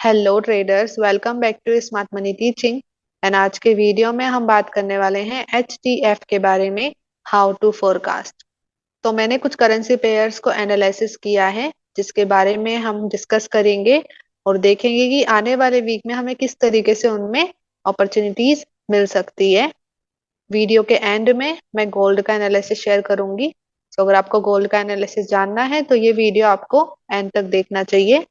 Hello traders, welcome back to smart money teaching. And आज के video में हम बात करने वाले हैं HTF के बारे में, हाउ टू फोरकास्ट। तो मैंने कुछ करेंसी पेयर्स को एनालिसिस किया है जिसके बारे में हम डिस्कस करेंगे और देखेंगे कि आने वाले वीक में हमें किस तरीके से उनमें अपॉर्चुनिटीज मिल सकती है। वीडियो के एंड में मैं गोल्ड का एनालिसिस शेयर करूंगी। तो अगर आपको गोल्ड का एनालिसिस जानना है तो ये वीडियो आपको एंड तक देखना चाहिए।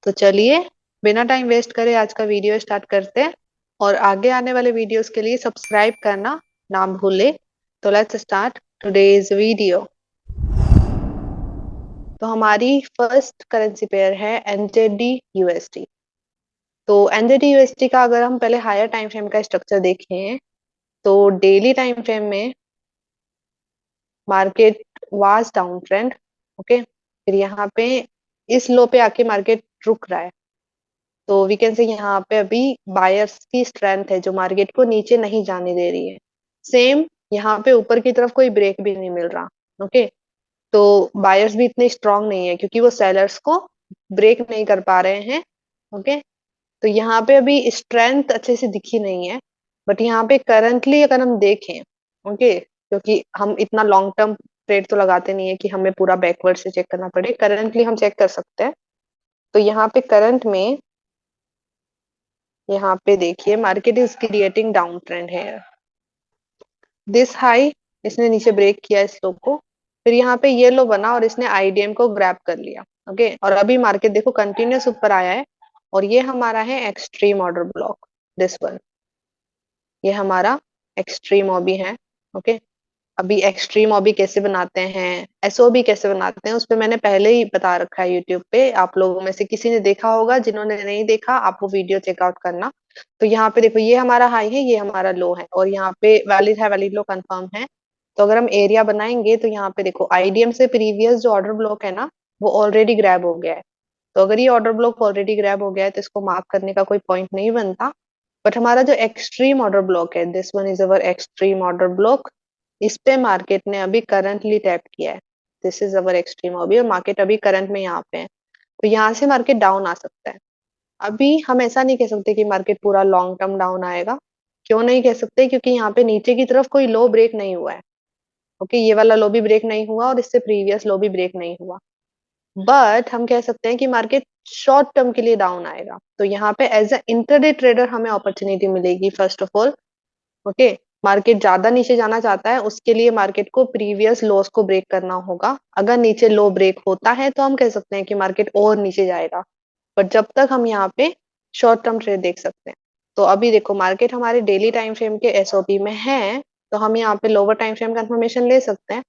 तो चलिए, बिना टाइम वेस्ट करे आज का वीडियो स्टार्ट करते हैं। और आगे आने वाले वीडियोस के लिए सब्सक्राइब करना ना भूले। तो लेट्स स्टार्ट टुडेज वीडियो। तो हमारी फर्स्ट करेंसी पेयर है एनजेडी यूएसडी। तो एनजेडी यूएसडी का अगर हम पहले हायर टाइम फ्रेम का स्ट्रक्चर देखें तो डेली टाइम फ्रेम में market was down trend. Okay, फिर यहाँ पे इस लो पे आके मार्केट रुक रहा है। तो वी कैन से यहाँ पे अभी बायर्स की स्ट्रेंथ है जो मार्केट को नीचे नहीं जाने दे रही है। सेम यहाँ पे ऊपर की तरफ कोई ब्रेक भी नहीं मिल रहा। ओके, तो बायर्स भी इतने स्ट्रांग नहीं है क्योंकि वो सेलर्स को ब्रेक नहीं कर पा रहे हैं। ओके, तो यहाँ पे अभी स्ट्रेंथ अच्छे से दिखी नहीं है। बट यहाँ पे करंटली अगर हम देखें, ओके, क्योंकि हम इतना लॉन्ग टर्म ट्रेड तो लगाते नहीं है कि हमें पूरा बैकवर्ड से चेक करना पड़े, करंटली हम चेक कर सकते हैं। तो यहाँ पे करंट में यहाँ पे देखिए market is creating down trend है। दिस हाई इसने नीचे ब्रेक किया इस लो को, फिर यहाँ पे ये लो बना और इसने आईडीएम को ग्रैब कर लिया। ओके, और अभी मार्केट देखो कंटिन्यूस ऊपर आया है। और ये हमारा है extreme order block, this one. ये हमारा एक्सट्रीम ऑबी है। ओके, अभी एक्सट्रीम ऑबी कैसे बनाते हैं, एसओबी कैसे बनाते हैं, उस पे मैंने पहले ही बता रखा है यूट्यूब पे। आप लोगों में से किसी ने देखा होगा, जिन्होंने नहीं देखा आप वो वीडियो चेकआउट करना। तो यहाँ पे देखो ये हमारा हाई है, ये हमारा लो है, और यहाँ पे वैलिड है, वैलिड लो कंफर्म है। तो अगर हम एरिया बनाएंगे तो यहाँ पे देखो आईडीएम से प्रीवियस जो ऑर्डर ब्लॉक है ना, वो ऑलरेडी ग्रैब हो गया है। तो अगर ये ऑर्डर ब्लॉक ऑलरेडी ग्रैब हो गया है तो इसको मार्क करने का कोई पॉइंट नहीं बनता। बट हमारा जो एक्सट्रीम ऑर्डर ब्लॉक है, this one is our extreme order block. इस पे मार्केट ने अभी करंटली टैप किया है। दिस इज अवर एक्सट्रीम अभी, और मार्केट अभी करंट में यहाँ पे है। तो यहाँ से मार्केट डाउन आ सकता है। अभी हम ऐसा नहीं कह सकते कि मार्केट पूरा लॉन्ग टर्म डाउन आएगा। क्यों नहीं कह सकते? क्योंकि यहाँ पे नीचे की तरफ कोई लो ब्रेक नहीं हुआ है। ओके, ये वाला लो भी ब्रेक नहीं हुआ और इससे प्रीवियस लो भी ब्रेक नहीं हुआ। बट हम कह सकते हैं कि मार्केट शॉर्ट टर्म के लिए डाउन आएगा। तो यहाँ पे एज अ इंटरडे ट्रेडर हमें अपॉर्चुनिटी मिलेगी first of all. Okay, market ज्यादा नीचे जाना चाहता है, उसके लिए मार्केट को प्रीवियस लॉस को ब्रेक करना होगा। अगर नीचे लो ब्रेक होता है तो हम कह सकते हैं कि मार्केट और नीचे जाएगा। बट जब तक हम यहाँ पे शॉर्ट टर्म ट्रेड देख सकते हैं। तो अभी देखो मार्केट हमारे डेली टाइम फ्रेम के एसओपी में है, तो हम यहाँ पे लोअर टाइम फ्रेम कंफर्मेशन ले सकते हैं।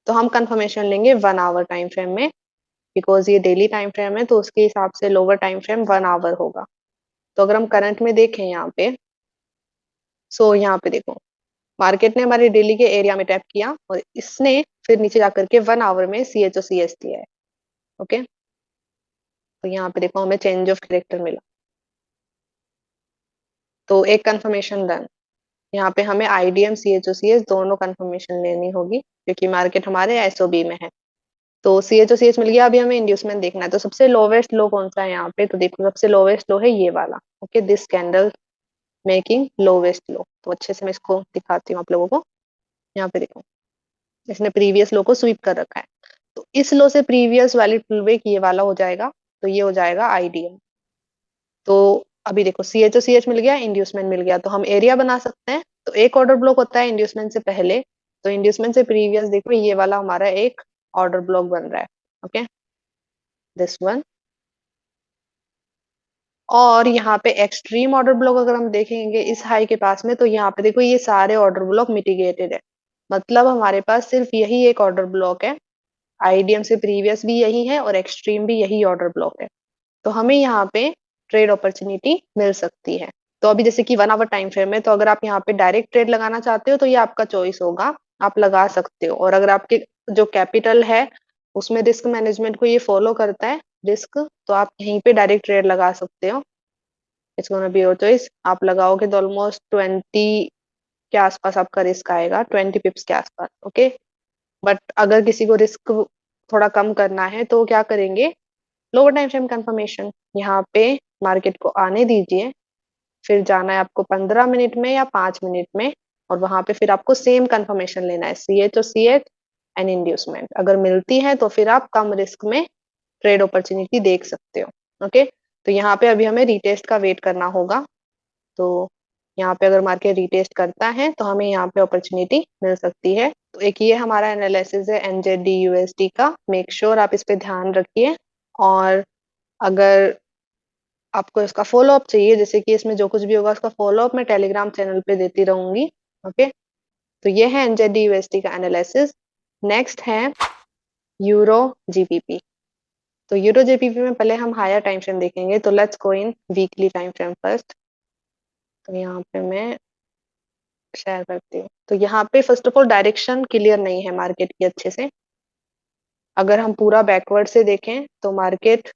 तो हम कंफर्मेशन लेंगे 1 आवर टाइम फ्रेम में, बिकॉज ये डेली टाइम फ्रेम है तो उसके हिसाब से लोअर टाइम फ्रेम 1 आवर होगा। तो अगर हम करंट में देखें यहाँ पे, सो यहाँ पे देखो मार्केट ने हमारे डेली के एरिया में टैप किया और इसने फिर नीचे जाकर के 1 आवर में CHO CS दिया है। ओके, तो यहाँ पे देखो हमें चेंज ऑफ कैरेक्टर मिला। तो एक कंफर्मेशन डन। यहाँ पे हमें आईडीएम CHO CS दोनों कंफर्मेशन लेनी होगी क्योंकि मार्केट हमारे एसओबी में है। तो CHO CS मिल गया, अभी हमें इंड्यूसमेंट देखना है। तो सबसे लोवेस्ट लो कौन सा है यहाँ पे? तो देखो सबसे लोवेस्ट लो है ये वाला। Okay, this candle making lowest low. तो अच्छे से मैं इसको दिखाती हूँ आप लोगों को। यहाँ पे देखो इसने प्रीवियस लो को स्वीप कर रखा है। तो इस लो से प्रीवियस वैलिड पुलबैक ये वाला हो जाएगा। तो ये हो जाएगा आईडीएम। तो अभी देखो CHO CS मिल गया, इंड्यूसमेंट मिल गया, तो हम एरिया बना सकते हैं। तो एक ऑर्डर ब्लॉक होता है इंड्यूसमेंट से पहले, तो इंड्यूसमेंट से प्रीवियस देखो ये वाला हमारा एक ऑर्डर ब्लॉक बन रहा है। Okay, this one. और यहाँ पे एक्सट्रीम ऑर्डर ब्लॉक अगर हम देखेंगे इस हाई के पास में, तो यहाँ पे देखो ये सारे ऑर्डर ब्लॉक मिटिगेटेड है। मतलब हमारे पास सिर्फ यही एक ऑर्डर ब्लॉक है। आईडीएम से प्रीवियस भी यही है और एक्सट्रीम भी यही ऑर्डर ब्लॉक है। तो हमें यहाँ पे ट्रेड अपॉर्चुनिटी मिल सकती है। तो अभी जैसे कि 1 आवर टाइम फ्रेम है, तो अगर आप यहाँ पे डायरेक्ट ट्रेड लगाना चाहते हो तो ये आपका चॉइस होगा, आप लगा सकते हो। और अगर आपके जो कैपिटल है उसमें रिस्क मैनेजमेंट को ये फॉलो करता है रिस्क, तो आप यहीं पे डायरेक्ट ट्रेड लगा सकते हो। It's gonna be your choice. आप लगाओगे तो ऑलमोस्ट 20 के आसपास आपका रिस्क आएगा, 20 पिप्स के आसपास। ओके, बट अगर किसी को रिस्क थोड़ा कम करना है तो क्या करेंगे? Lower time frame confirmation. यहाँ पे मार्केट को आने दीजिए, फिर जाना है आपको 15 मिनट में या 5 मिनट में, और वहां पे फिर आपको सेम कंफर्मेशन लेना है, CH और CH एंड इंड्यूसमेंट। अगर मिलती है तो फिर आप कम रिस्क में ट्रेड अपॉर्चुनिटी देख सकते हो। ओके, तो यहाँ पे अभी हमें रिटेस्ट का वेट करना होगा। तो यहाँ पे अगर मार्केट रिटेस्ट करता है तो हमें यहाँ पे अपॉर्चुनिटी मिल सकती है। तो एक ये हमारा एनालिसिस है NZD USD का, मेक श्योर आप इस पे ध्यान रखिए। और अगर आपको इसका फॉलोअप चाहिए, जैसे कि इसमें जो कुछ भी होगा उसका फॉलोअप मैं टेलीग्राम चैनल पे देती रहूंगी। ओके, तो ये है NZD USD का एनालिसिस। नेक्स्ट है यूरो GBP। तो यूरो GBP में पहले हम हायर टाइम फ्रेम देखेंगे, तो let's go in weekly time frame first. तो यहाँ पे मैं शेयर करती हूँ। तो यहाँ पे first of all direction clear नहीं है मार्केट की अच्छे से। अगर हम पूरा बैकवर्ड से देखें तो market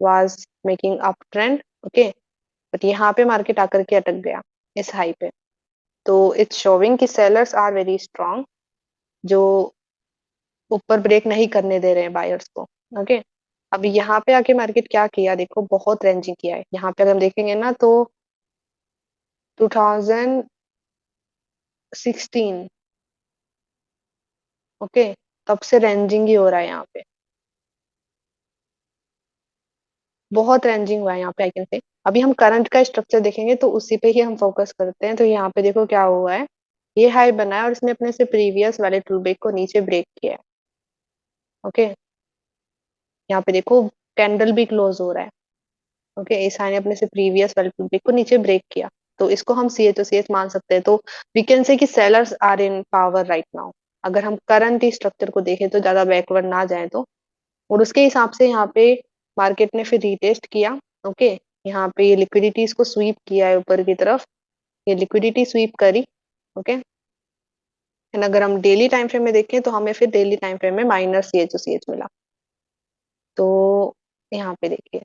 was making up trend. Okay, but यहाँ पे मार्केट आकर के अटक गया इस हाई पे। तो इट्स शोविंग कि सेलर्स आर वेरी स्ट्रांग, जो ऊपर ब्रेक नहीं करने दे रहे हैं बायर्स को। ओके, अभी यहाँ पे आके मार्केट क्या किया, देखो बहुत रेंजिंग किया है। यहाँ पे अगर हम देखेंगे ना तो 2016, ओके, तब से रेंजिंग ही हो रहा है यहाँ पे, बहुत रेंजिंग हुआ है यहाँ पे आई कैन से। अभी हम करंट का स्ट्रक्चर देखेंगे तो उसी पे ही हम फोकस करते हैं। तो यहाँ पे देखो क्या हुआ है, ये हाई बना है और इसने अपने से प्रीवियस वाले टूल ब्रेक को नीचे ब्रेक किया है। ओके, यहाँ पे देखो कैंडल भी क्लोज हो रहा है। ओके, इस हाई ने अपने से प्रीवियस वाले टूल ब्रेक को नीचे ब्रेक किया, तो इसको हम CH और CH मान सकते हैं। तो वी कैन से कि sellers are in power right now. अगर हम करंट स्ट्रक्चर को देखें तो ज्यादा बैकवर्ड ना जाए तो। और उसके हिसाब से यहाँ पे मार्केट ने फिर रीटेस्ट किया। ओके, यहाँ पे ये लिक्विडिटीज को स्वीप किया है ऊपर की तरफ, ये लिक्विडिटी स्वीप करी। ओके, एंड अगर हम डेली टाइम फ्रेम में देखें तो हमें फिर डेली टाइम फ्रेम में माइनर CH और CH मिला। तो यहाँ पे देखिए,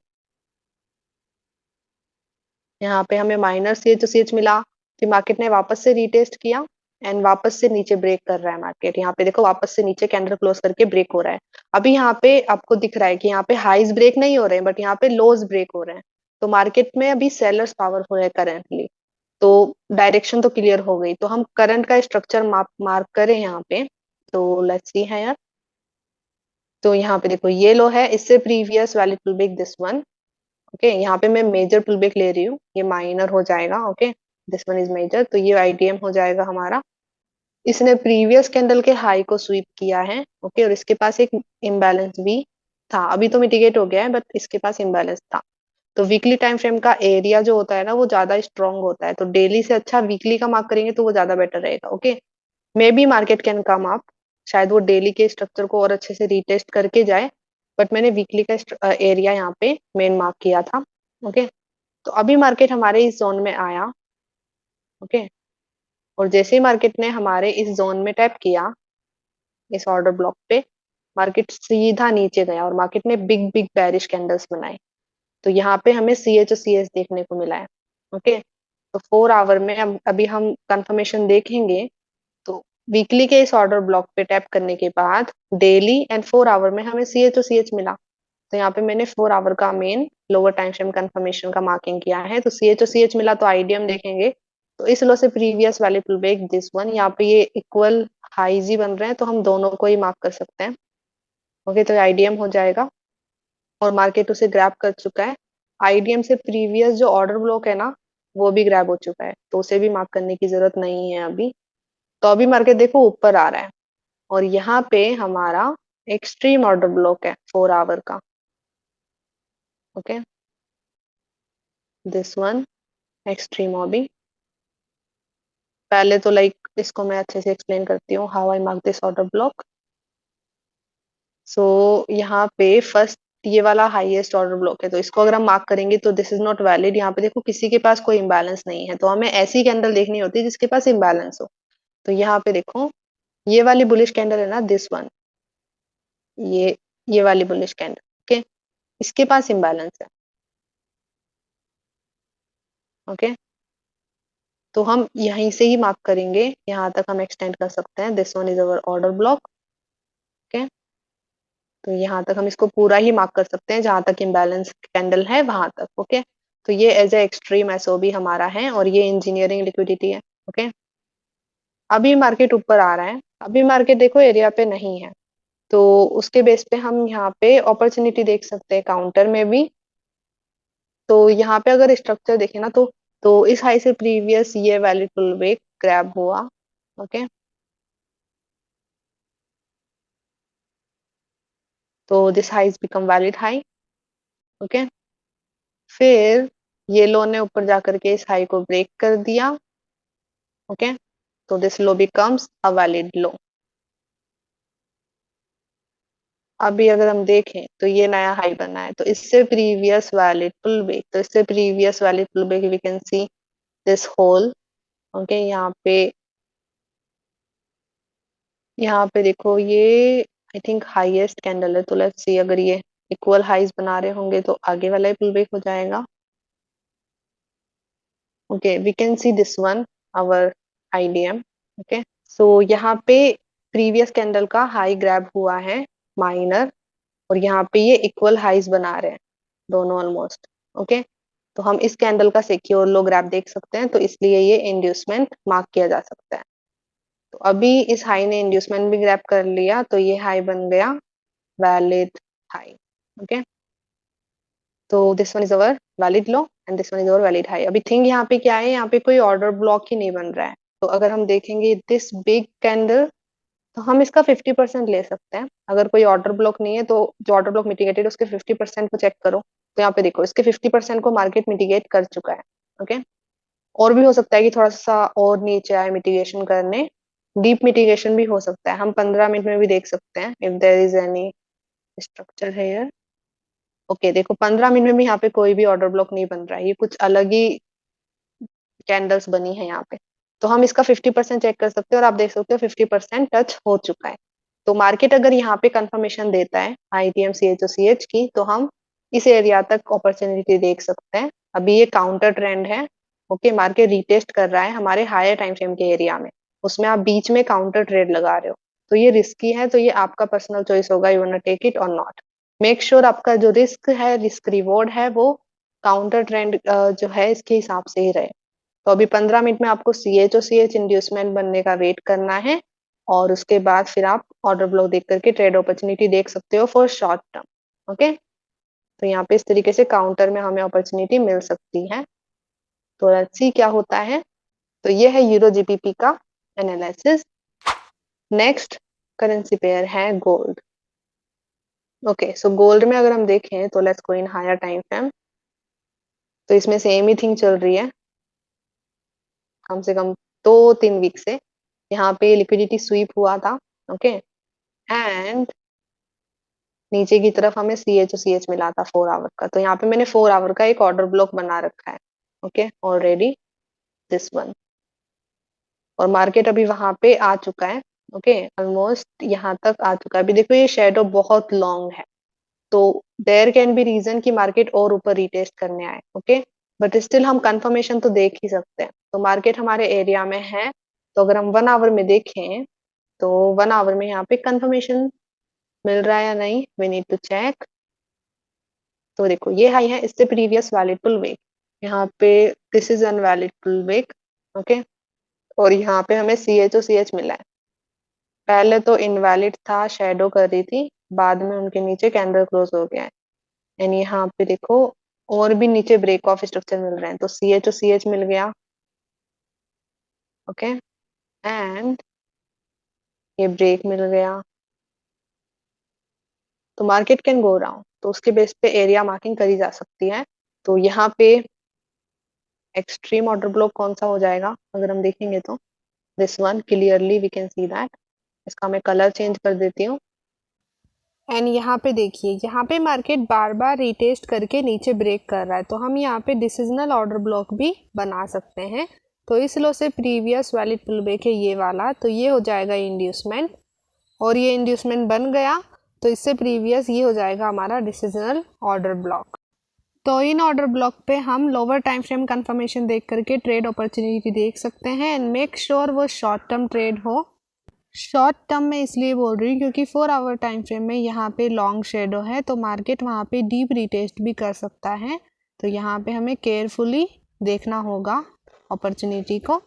यहाँ पे हमें माइनर CH और CH मिला, फिर मार्केट ने वापस से रीटेस्ट किया एंड वापस से नीचे ब्रेक कर रहा है मार्केट। यहाँ पे देखो वापस से नीचे कैंडल क्लोज करके ब्रेक हो रहा है। अभी यहाँ पे आपको दिख रहा है कि यहाँ पे हाईज ब्रेक नहीं हो रहे हैं, बट यहाँ पे लोज ब्रेक हो रहे हैं। तो मार्केट में अभी सेलर्स पावरफुल है करेंटली। तो डायरेक्शन तो क्लियर हो गई। तो हम करंट का स्ट्रक्चर मार्क करें यहाँ पे, तो लेट्स सी है यार। तो यहाँ पे देखो ये लो है, इससे प्रीवियस वाली pull back this one. Okay, यहाँ पे मैं मेजर पुल बैक ले रही हूँ, ये माइनर हो जाएगा। Okay, this one is major, तो ये IDM हो जाएगा हमारा। इसने प्रीवियस कैंडल के हाई को स्वीप किया है। ओके, और इसके पास एक इम्बैलेंस भी था, अभी तो मिटिगेट हो गया है बट इसके पास इम्बैलेंस था। तो वीकली टाइम फ्रेम का एरिया जो होता है ना वो ज्यादा स्ट्रांग होता है, तो डेली से अच्छा वीकली का मार्क करेंगे तो वो ज्यादा बेटर रहेगा। Okay, may be market can come up, शायद वो डेली के स्ट्रक्चर को और अच्छे से रिटेस्ट करके जाए, बट मैंने वीकली का एरिया यहाँ पे मेन मार्क किया था। ओके, तो अभी मार्केट हमारे इस जोन में आया। ओके, और जैसे ही मार्केट ने हमारे इस जोन में टैप किया, इस ऑर्डर ब्लॉक पे, मार्केट सीधा नीचे गया और मार्केट ने बिग बिग बेरिश कैंडल्स बनाए। तो यहाँ पे हमें CH और CS देखने को मिला है। ओके, तो 4 आवर में अभी हम कंफर्मेशन देखेंगे। तो वीकली के इस ऑर्डर ब्लॉक पे टैप करने के बाद डेली एंड 4 आवर में हमें CH और CH मिला। तो यहाँ पे मैंने 4 आवर का main lower time frame confirmation का मार्किंग किया है। तो CH और CH मिला तो IDM देखेंगे। तो इस लो से प्रीवियस वाले पुल बैक दिस वन, यहाँ पे ये इक्वल हाईज ही बन रहे हैं, तो हम दोनों को ही मार्क कर सकते हैं। ओके, तो IDM हो जाएगा और मार्केट उसे ग्रैब कर चुका है। IDM से प्रीवियस जो ऑर्डर ब्लॉक है ना वो भी ग्रैब हो चुका है, तो उसे भी मार्क करने की जरूरत नहीं है अभी। तो अभी मार्केट देखो ऊपर आ रहा है, और यहाँ पे हमारा एक्सट्रीम ऑर्डर ब्लॉक है 4 आवर का। ओके, दिस वन एक्सट्रीम अभी, पहले तो लाइक इसको मैं अच्छे से एक्सप्लेन करती हूँ how I mark this order block. So यहाँ पे फर्स्ट ये वाला हाईएस्ट ऑर्डर ब्लॉक है, तो इसको अगर हम मार्क करेंगे तो दिस इज नॉट वैलिड। यहाँ पे देखो किसी के पास कोई इम्बैलेंस नहीं है, तो हमें ऐसी कैंडल देखनी होती है जिसके पास इम्बैलेंस हो। तो यहाँ पे देखो ये वाली बुलिश कैंडल है ना, दिस वन, ये ये वाली बुलिश कैंडल। ओके, इसके पास इम्बैलेंस है। ओके, तो हम यहीं से ही मार्क करेंगे, यहाँ तक हम एक्सटेंड कर सकते हैं। This one is our order block. Okay, तो यहाँ तक हम इसको पूरा ही मार्क कर सकते हैं, जहां तक इम्बैलेंस कैंडल है वहां तक। ओके, तो ये एज ए एक्सट्रीम एसओबी हमारा है और ये इंजीनियरिंग लिक्विडिटी है। ओके, अभी मार्केट ऊपर आ रहा है, अभी मार्केट देखो एरिया पे नहीं है, तो उसके बेस पे हम यहाँ पे अपॉर्चुनिटी देख सकते हैं काउंटर में भी। तो यहाँ पे अगर स्ट्रक्चर देखें ना, तो इस हाई से प्रीवियस ये वैलिड पुल बैक ग्रैब हुआ। ओके, तो this high become valid high. Okay, फिर ये लो ने ऊपर जाकर के इस हाई को ब्रेक कर दिया। ओके, तो this low becomes a valid low. अभी अगर हम देखें तो ये नया हाई बना है, तो इससे प्रीवियस वैलिड पुल बैक, तो इससे previous valid pull back we can see this whole. Okay, यहाँ पे देखो ये आई थिंक हाईएस्ट कैंडल है, तो लेट्स सी अगर ये इक्वल हाइज बना रहे होंगे तो आगे वाला ही पुल बैक हो जाएगा। Okay, we can see this one, our IDM. Okay, so यहाँ पे प्रीवियस कैंडल का हाई ग्रैब हुआ है माइनर, और यहाँ पे ये इक्वल हाइज बना रहे हैं दोनों ऑलमोस्ट। ओके, तो हम इस कैंडल का सिक्योर लो ग्रैब देख सकते हैं, तो इसलिए ये इंड्यूसमेंट मार्क किया जा सकता है। तो अभी इस हाई ने इंड्यूसमेंट भी ग्रैब कर लिया, तो ये हाई बन गया वैलिड हाई। ओके, तो this one is our valid low and this one is our valid high. अभी थिंग यहाँ पे क्या है, यहाँ पे कोई ऑर्डर ब्लॉक ही नहीं बन रहा है। तो अगर हम देखेंगे दिस बिग कैंडल, तो हम इसका 50% ले सकते हैं। अगर कोई ऑर्डर ब्लॉक नहीं है तो जो ऑर्डर ब्लॉक मिटिगेटेड उसके 50% को चेक करो, तो यहाँ पे देखो इसके 50% को मार्केट मिटिगेट कर चुका है। ओके, और भी हो सकता है कि थोड़ा सा और नीचे आए मिटिगेशन करने, डीप मिटिगेशन भी हो सकता है, हम 15 मिनट में भी देख सकते हैं if there is any structure है यार। ओके, देखो 15 मिनट में भी यहाँ पे कोई भी ऑर्डर ब्लॉक नहीं बन रहा है, ये कुछ अलग ही कैंडल्स बनी है यहाँ पे। तो हम इसका 50% चेक कर सकते हैं और आप देख सकते हो 50% टच हो चुका है। तो मार्केट अगर यहाँ पे कंफर्मेशन देता है ITM C H O C H की, तो हम इस एरिया तक अपॉर्चुनिटी देख सकते हैं। अभी ये काउंटर ट्रेंड है। ओके, मार्केट रिटेस्ट कर रहा है हमारे हायर टाइम फ्रेम के एरिया में, उसमें आप बीच में काउंटर ट्रेड लगा रहे हो, तो ये रिस्की है। तो ये आपका पर्सनल चॉइस होगा, you want to take it और नॉट। मेक श्योर आपका जो रिस्क है, रिस्क रिवॉर्ड है, वो काउंटर ट्रेंड जो है इसके हिसाब से ही रहे। तो अभी 15 मिनट में आपको C H O C H inducement बनने का वेट करना है, और उसके बाद फिर आप ऑर्डर ब्लॉक देख करके ट्रेड अपॉर्चुनिटी देख सकते हो फॉर शॉर्ट टर्म। ओके, तो यहाँ पे इस तरीके से काउंटर में हमें अपॉर्चुनिटी मिल सकती है। तो लेट्स सी क्या होता है। तो ये है यूरो जीबीपी का एनालिसिस। नेक्स्ट करेंसी पेयर है गोल्ड। ओके, सो गोल्ड में अगर हम देखें तो let's go in higher time frame. तो इसमें सेम ही थिंग चल रही है, कम से कम 2-3 वीक से यहाँ पे लिक्विडिटी स्वीप हुआ था। ओके, एंड नीचे की तरफ हमें सी एच सी एच मिला था 4 आवर का, तो यहाँ पे मैंने 4 आवर का एक ऑर्डर ब्लॉक बना रखा है। ओके, ऑलरेडी दिस वन, और मार्केट अभी वहां पे आ चुका है। ओके, ऑलमोस्ट यहाँ तक आ चुका है। अभी देखो ये शेडो बहुत लॉन्ग है, तो देयर कैन बी रीजन कि मार्केट और ऊपर रिटेस्ट करने आए। ओके, बट स्टिल हम कंफर्मेशन तो देख ही सकते हैं। तो मार्केट हमारे एरिया में है, तो अगर हम 1 आवर में देखें तो 1 आवर में यहाँ पे कंफर्मेशन मिल रहा है या नहीं, वी नीड टू चेक। तो देखो ये हाई है, इससे प्रीवियस वैलिड पुल बैक, यहाँ पे this is unvalid pull back. Okay, और यहाँ पे हमें सी एच ओ सी एच मिला है। पहले तो इनवैलिड था, शेडो कर रही थी, बाद में उनके नीचे कैंडल क्लोज हो गया है। एंड यहाँ पे देखो और भी नीचे ब्रेक ऑफ स्ट्रक्चर मिल रहे हैं, तो सी एच ओ सी एच मिल गया। ओके, एंड ये ब्रेक मिल गया, तो मार्केट कैन गो डाउन, तो उसके बेस पे एरिया मार्किंग करी जा सकती है। तो यहाँ पे एक्सट्रीम ऑर्डर ब्लॉक कौन सा हो जाएगा अगर हम देखेंगे तो this one, clearly we can see that. इसका मैं कलर चेंज कर देती हूँ। एंड यहाँ पे देखिए, यहाँ पे मार्केट बार बार रिटेस्ट करके नीचे ब्रेक कर रहा है, तो हम यहाँ पे डिसिजनल ऑर्डर ब्लॉक भी बना सकते हैं। तो इस लो से प्रीवियस वैलिड पुल बैक है ये वाला, तो ये हो जाएगा इंड्यूसमेंट, और ये इंड्यूसमेंट बन गया, तो इससे प्रीवियस ये हो जाएगा हमारा डिसिजनल ऑर्डर ब्लॉक। तो इन ऑर्डर ब्लॉक पे हम लोअर टाइम फ्रेम कंफर्मेशन देख करके ट्रेड अपॉर्चुनिटी देख सकते हैं, एंड मेक श्योर वो शॉर्ट टर्म ट्रेड हो। शॉर्ट टर्म में इसलिए बोल रही हूँ क्योंकि 4 आवर टाइम फ्रेम में यहाँ पे लॉन्ग शेडो है, तो मार्केट वहाँ पे डीप रिटेस्ट भी कर सकता है। तो यहाँ पे हमें केयरफुली देखना होगा अपॉर्चुनिटी को।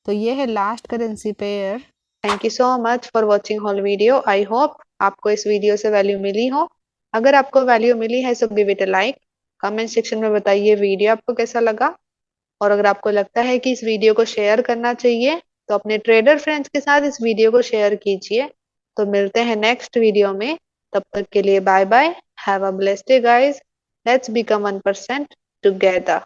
तो ये है last currency pair. Thank you so much for watching whole video. I hope आपको इस वीडियो से वैल्यू मिली हो। अगर आपको वैल्यू मिली है so give it a like. Comment section में बताइए वीडियो आपको कैसा लगा। और अगर आपको लगता है कि इस वीडियो को शेयर करना चाहिए तो अपने ट्रेडर फ्रेंड्स के साथ इस वीडियो को शेयर कीजिए। तो मिलते हैं नेक्स्ट वीडियो में। तब तक के लिए bye bye. Have a blessed day guys. Let's become 1% together.